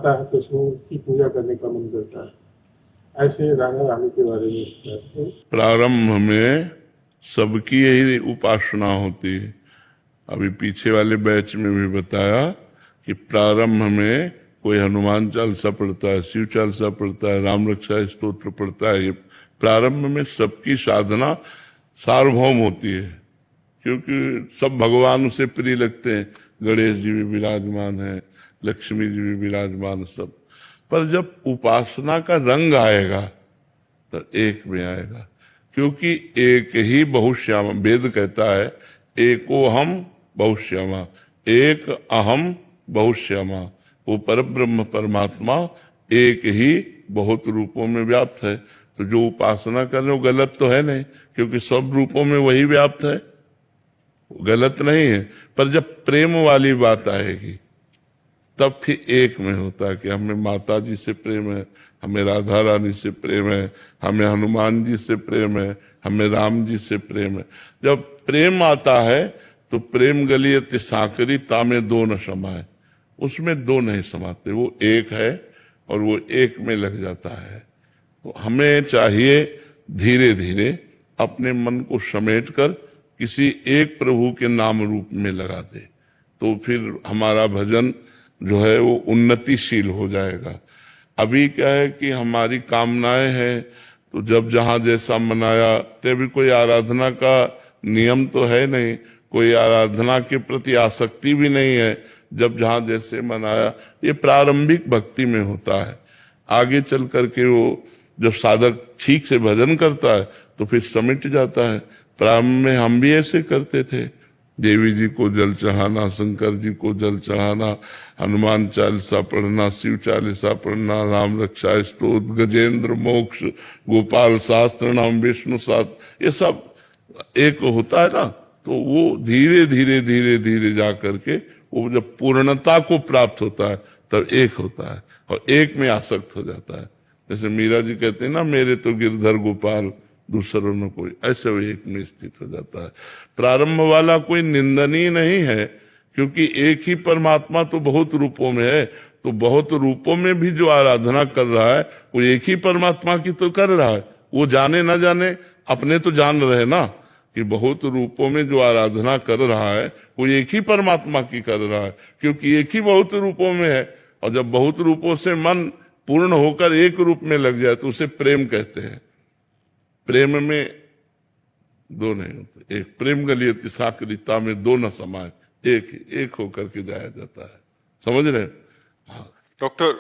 है तो उसमें उसकी पूजा करने का मन करता है। ऐसे राधा रानी के बारे में बताते हैं। प्रारंभ में सबकी यही उपासना होती है। अभी पीछे वाले बैच में भी बताया कि प्रारंभ में कोई हनुमान चालीसा पढ़ता है, शिव चालीसा पढ़ता है, राम रक्षा स्तोत्र पढ़ता है। ये प्रारंभ में सबकी साधना सार्वभौम होती है, क्योंकि सब भगवान से प्रिय लगते हैं। गणेश जी भी विराजमान है, लक्ष्मी जी भी विराजमान, सब। पर जब उपासना का रंग आएगा तो एक में आएगा, क्योंकि एक ही बहुश्यामा। वेद कहता है एको हम बहुश्यामा, एक अहम बहुश्यामा। वो परब्रह्म परमात्मा एक ही बहुत रूपों में व्याप्त है। तो जो उपासना कर रहे हो गलत तो है नहीं, क्योंकि सब रूपों में वही व्याप्त है, गलत नहीं है। पर जब प्रेम वाली बात आएगी तब फिर एक में होता है कि हमें माता जी से प्रेम है, हमें राधा रानी से प्रेम है, हमें हनुमान जी से प्रेम है, हमें राम जी से प्रेम है। जब प्रेम आता है तो प्रेम गलियत साकरी तामे दो न समाए, उसमें दो नहीं समाते, वो एक है और वो एक में लग जाता है। तो हमें चाहिए धीरे धीरे अपने मन को समेट कर किसी एक प्रभु के नाम रूप में लगा दे, तो फिर हमारा भजन जो है वो उन्नतिशील हो जाएगा। अभी क्या है कि हमारी कामनाएं हैं, तो जब जहां जैसा मनाया, तभी कोई आराधना का नियम तो है नहीं, कोई आराधना के प्रति आसक्ति भी नहीं है। जब जहां जैसे मनाया, ये प्रारंभिक भक्ति में होता है। आगे चल करके वो जब साधक ठीक से भजन करता है तो फिर समिट जाता है। प्रारंभ में हम भी ऐसे करते थे, देवी जी को जल चढ़ाना, शंकर जी को जल चढ़ाना, हनुमान चालीसा पढ़ना, शिव चालीसा पढ़ना, राम रक्षा स्तोत्र, गजेंद्र मोक्ष, गोपाल शास्त्र नाम, विष्णु शास्त्र, ये सब एक होता है ना। तो वो धीरे धीरे धीरे धीरे जा करके वो जब पूर्णता को प्राप्त होता है तब एक होता है और एक में आसक्त हो जाता है। जैसे मीरा जी कहते हैं ना, मेरे तो गिरधर गोपाल दूसरों न कोई, ऐसे वो एक में स्थित हो जाता है। प्रारंभ वाला कोई निंदनीय नहीं है, क्योंकि एक ही परमात्मा तो बहुत रूपों में है। तो बहुत रूपों में भी जो आराधना कर रहा है वो एक ही परमात्मा की तो कर रहा है। वो जाने ना जाने, अपने तो जान रहे ना कि बहुत रूपों में जो आराधना कर रहा है वो एक ही परमात्मा की कर रहा है, क्योंकि एक ही बहुत रूपों में है। और जब बहुत रूपों से मन पूर्ण होकर एक रूप में लग जाए तो उसे प्रेम कहते हैं। प्रेम में दो नहीं होते, एक प्रेम गलियत साकरिता में दो न समाए, एक होकर के जाया जाता है। समझ रहे हैं? हाँ डॉक्टर